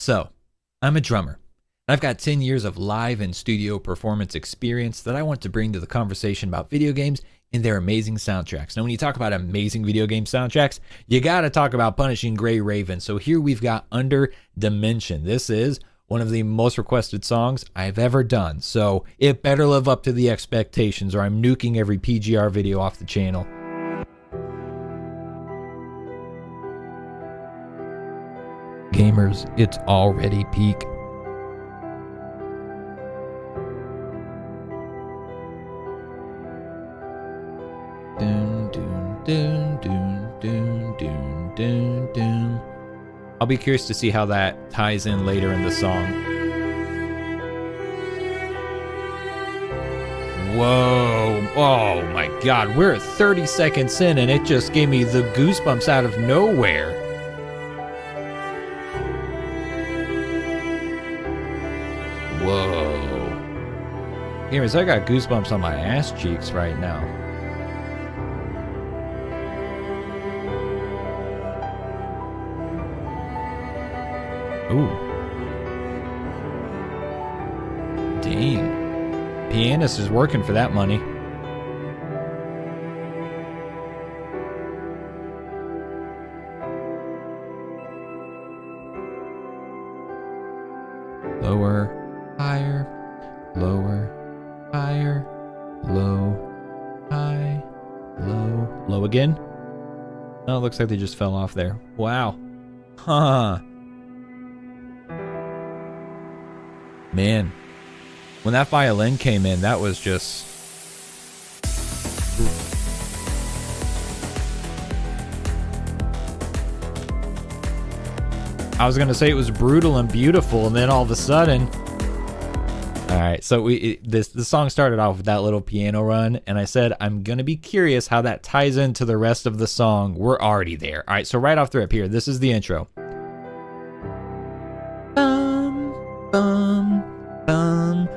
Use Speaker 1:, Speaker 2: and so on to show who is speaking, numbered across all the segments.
Speaker 1: So, I'm a drummer. I've got 10 years of live and studio performance experience that I want to bring to the conversation about video games and their amazing soundtracks. Now, when you talk about amazing video game soundtracks, you got to talk about Punishing Gray Raven. So here we've got Under Dimension. This is one of the most requested songs I've ever done. So it better live up to the expectations or I'm nuking every PGR video off the channel. Gamers, it's already peak. Dun, dun, dun, dun, dun, dun, dun, dun. I'll be curious to see how that ties in later in the song. Whoa, oh my god, we're 30 seconds in and it just gave me the goosebumps out of nowhere. Whoa. Gamers, I got goosebumps on my ass cheeks right now. Ooh. Dang. Pianist is working for that money. Lower, higher, lower, higher, low, high, low. Low again? Oh, it looks like they just fell off there. Wow. Huh. Man, when that violin came in, that was just... I was going to say it was brutal and beautiful, and then all of a sudden... Alright, so the song started off with that little piano run, and I said, I'm going to be curious how that ties into the rest of the song. We're already there. Alright, so right off the rip here, this is the intro. Bum, bum,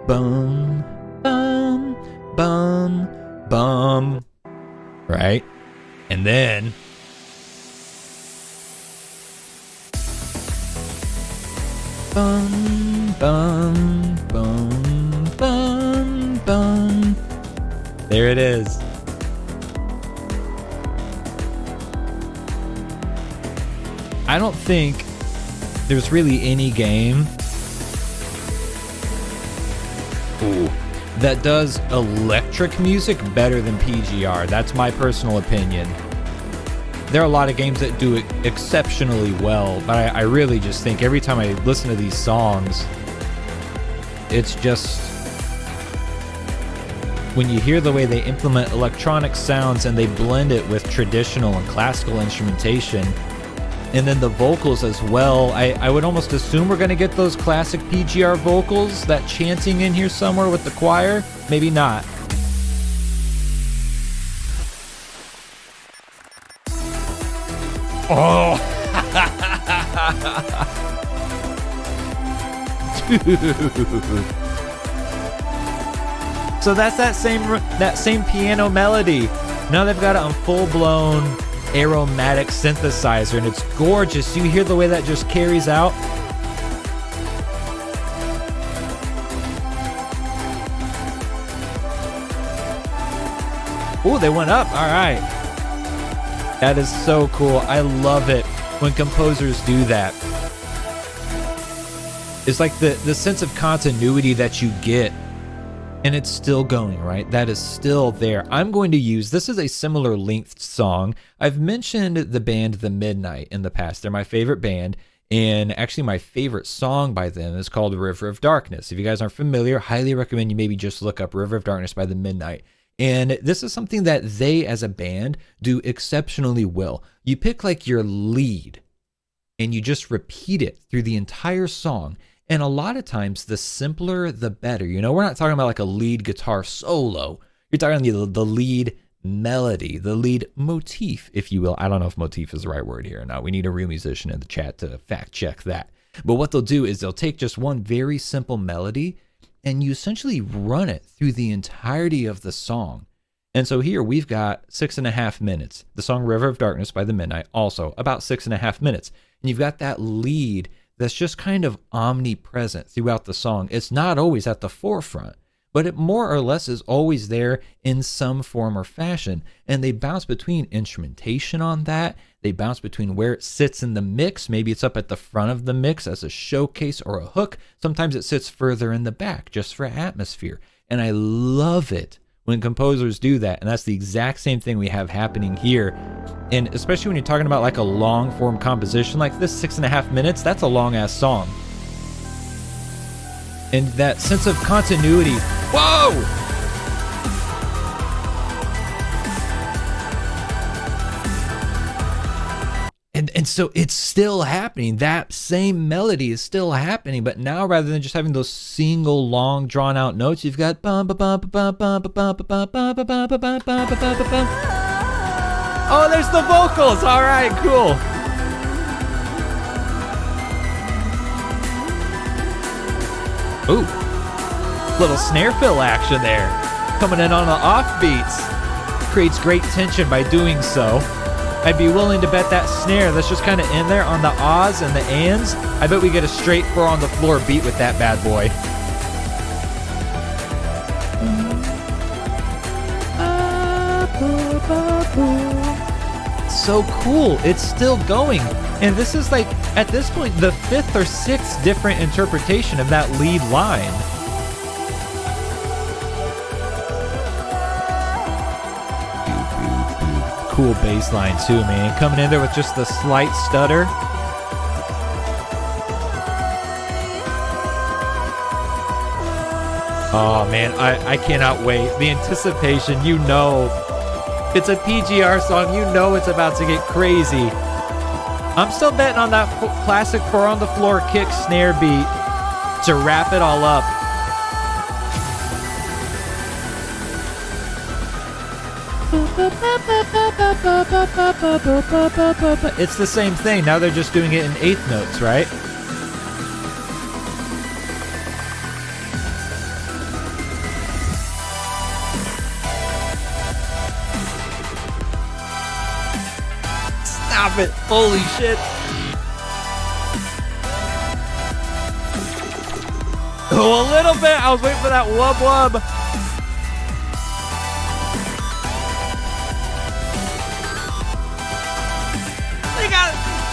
Speaker 1: bum, bum, bum, bum. Right? And then bum, bum, bum, bum, bum. There it is. I don't think there's really any game that does electric music better than PGR. That's my personal opinion. There are a lot of games that do it exceptionally well, but I really just think every time I listen to these songs, it's just... when you hear the way they implement electronic sounds and they blend it with traditional and classical instrumentation, and then the vocals as well. I would almost assume we're going to get those classic PGR vocals, that chanting in here somewhere with the choir. Maybe not. Oh! Dude. So that's that same piano melody. Now they've got it on full-blown aromatic synthesizer, and it's gorgeous. You hear the way that just carries out. Oh, they went up. All right. That is so cool. I love it when composers do that. It's like the sense of continuity that you get, and it's still going, right? That is still there. I'm going to use, this is a similar length song. I've mentioned the band The Midnight in the past. They're my favorite band, and actually my favorite song by them is called River of Darkness. If you guys aren't familiar, highly recommend you maybe just look up River of Darkness by The Midnight. And this is something that they as a band do exceptionally well. You pick like your lead, and you just repeat it through the entire song. And a lot of times, the simpler, the better. You know, we're not talking about like a lead guitar solo. You're talking the lead melody, the lead motif, if you will. I don't know if motif is the right word here or not. We need a real musician in the chat to fact check that. But what they'll do is they'll take just one very simple melody and you essentially run it through the entirety of the song. And so here we've got 6.5 minutes. The song River of Darkness by The Midnight, also about 6.5 minutes. And you've got that lead that's just kind of omnipresent throughout the song. It's not always at the forefront, but it more or less is always there in some form or fashion. And they bounce between instrumentation on that. They bounce between where it sits in the mix. Maybe it's up at the front of the mix as a showcase or a hook. Sometimes it sits further in the back just for atmosphere. And I love it when composers do that. And that's the exact same thing we have happening here. And especially when you're talking about like a long form composition like this, 6.5 minutes, that's a long ass song. And that sense of continuity. Whoa! And so it's still happening. That same melody is still happening, but now rather than just having those single long drawn out notes, you've got bum bum bum bum bum bum bum bum bum bum bum bum bum. Oh, there's the vocals. All right, cool. Ooh, little snare fill action there, coming in on the offbeats. Creates great tension by doing so. I'd be willing to bet that snare that's just kind of in there on the ahs and the ands, I bet we get a straight 4 on the floor beat with that bad boy. So cool. It's still going. And this is like, at this point, the 5th or 6th different interpretation of that lead line. Cool bass line too, man. Coming in there with just the slight stutter. Oh man, I cannot wait. The anticipation, you know. It's a PGR song, you know it's about to get crazy. I'm still betting on that classic 4 on the floor kick snare beat to wrap it all up. It's the same thing. Now they're just doing it in 8th notes, right? Stop it. Holy shit. Oh, a little bit. I was waiting for that wub wub.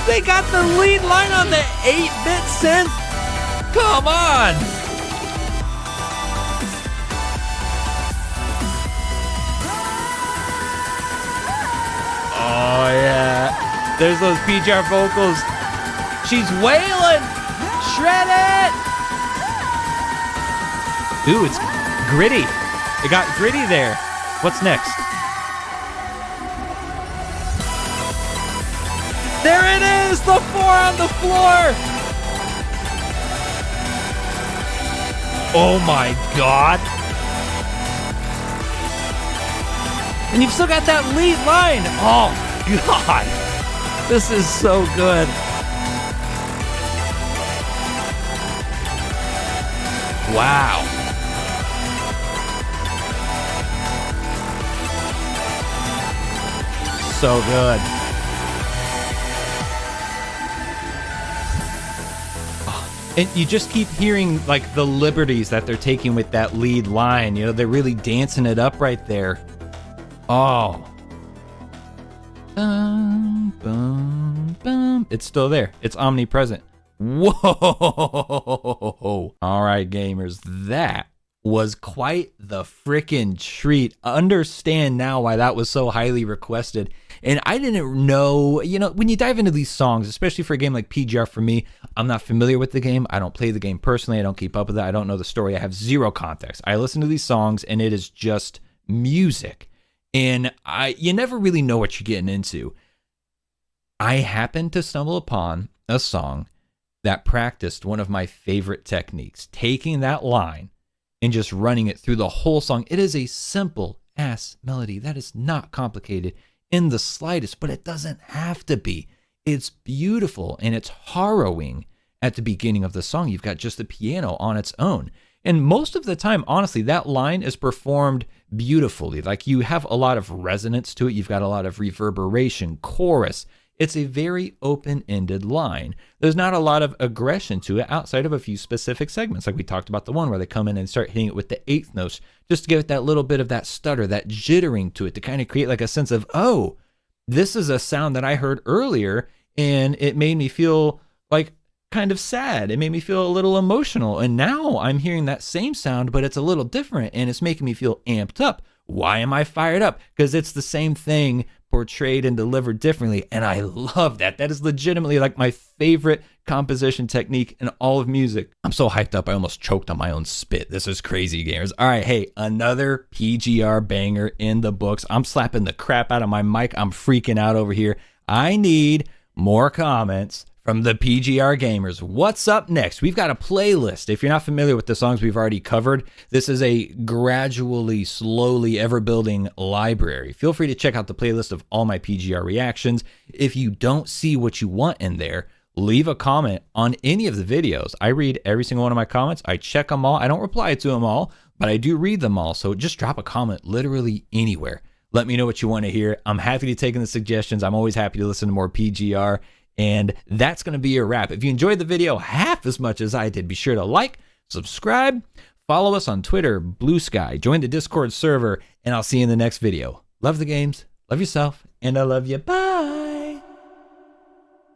Speaker 1: They got the lead line on the 8-bit synth. Come on. Oh yeah. There's those PGR vocals. She's wailing. Shred it. Ooh, it's gritty. It got gritty there. What's next? There it is, the 4 on the floor. Oh my God. And you've still got that lead line. Oh God, this is so good. Wow. So good. And you just keep hearing like the liberties that they're taking with that lead line. You know, they're really dancing it up right there. Oh. Bum, bum, bum. It's still there. It's omnipresent. Whoa. All right, gamers. That was quite the frickin' treat. Understand now why that was so highly requested. And I didn't know, you know, when you dive into these songs, especially for a game like PGR, for me, I'm not familiar with the game. I don't play the game personally. I don't keep up with it. I don't know the story. I have zero context. I listen to these songs and it is just music. And you never really know what you're getting into. I happened to stumble upon a song that practiced one of my favorite techniques, taking that line and just running it through the whole song. It is a simple ass melody that is not complicated in the slightest, but it doesn't have to be. It's beautiful and it's harrowing at the beginning of the song. You've got just the piano on its own. And most of the time, honestly, that line is performed beautifully. Like you have a lot of resonance to it. You've got a lot of reverberation, chorus. It's a very open-ended line. There's not a lot of aggression to it outside of a few specific segments. Like we talked about the one where they come in and start hitting it with the eighth notes just to give it that little bit of that stutter, that jittering to it to kind of create like a sense of, oh, this is a sound that I heard earlier and it made me feel like kind of sad. It made me feel a little emotional. And now I'm hearing that same sound, but it's a little different and it's making me feel amped up. Why am I fired up? Because it's the same thing portrayed and delivered differently. And I love that. That is legitimately like my favorite composition technique in all of music. I'm so hyped up, I almost choked on my own spit. This is crazy, gamers. All right, hey, another PGR banger in the books. I'm slapping the crap out of my mic. I'm freaking out over here. I need more comments from the PGR gamers. What's up next? We've got a playlist. If you're not familiar with the songs we've already covered, this is a gradually, slowly, ever-building library. Feel free to check out the playlist of all my PGR reactions. If you don't see what you want in there, leave a comment on any of the videos. I read every single one of my comments. I check them all. I don't reply to them all, but I do read them all. So just drop a comment literally anywhere. Let me know what you want to hear. I'm happy to take in the suggestions. I'm always happy to listen to more PGR. And that's going to be your wrap. If you enjoyed the video half as much as I did, be sure to like, subscribe, follow us on Twitter, Blue Sky, join the Discord server, and I'll see you in the next video. Love the games, love yourself, and I love you. Bye.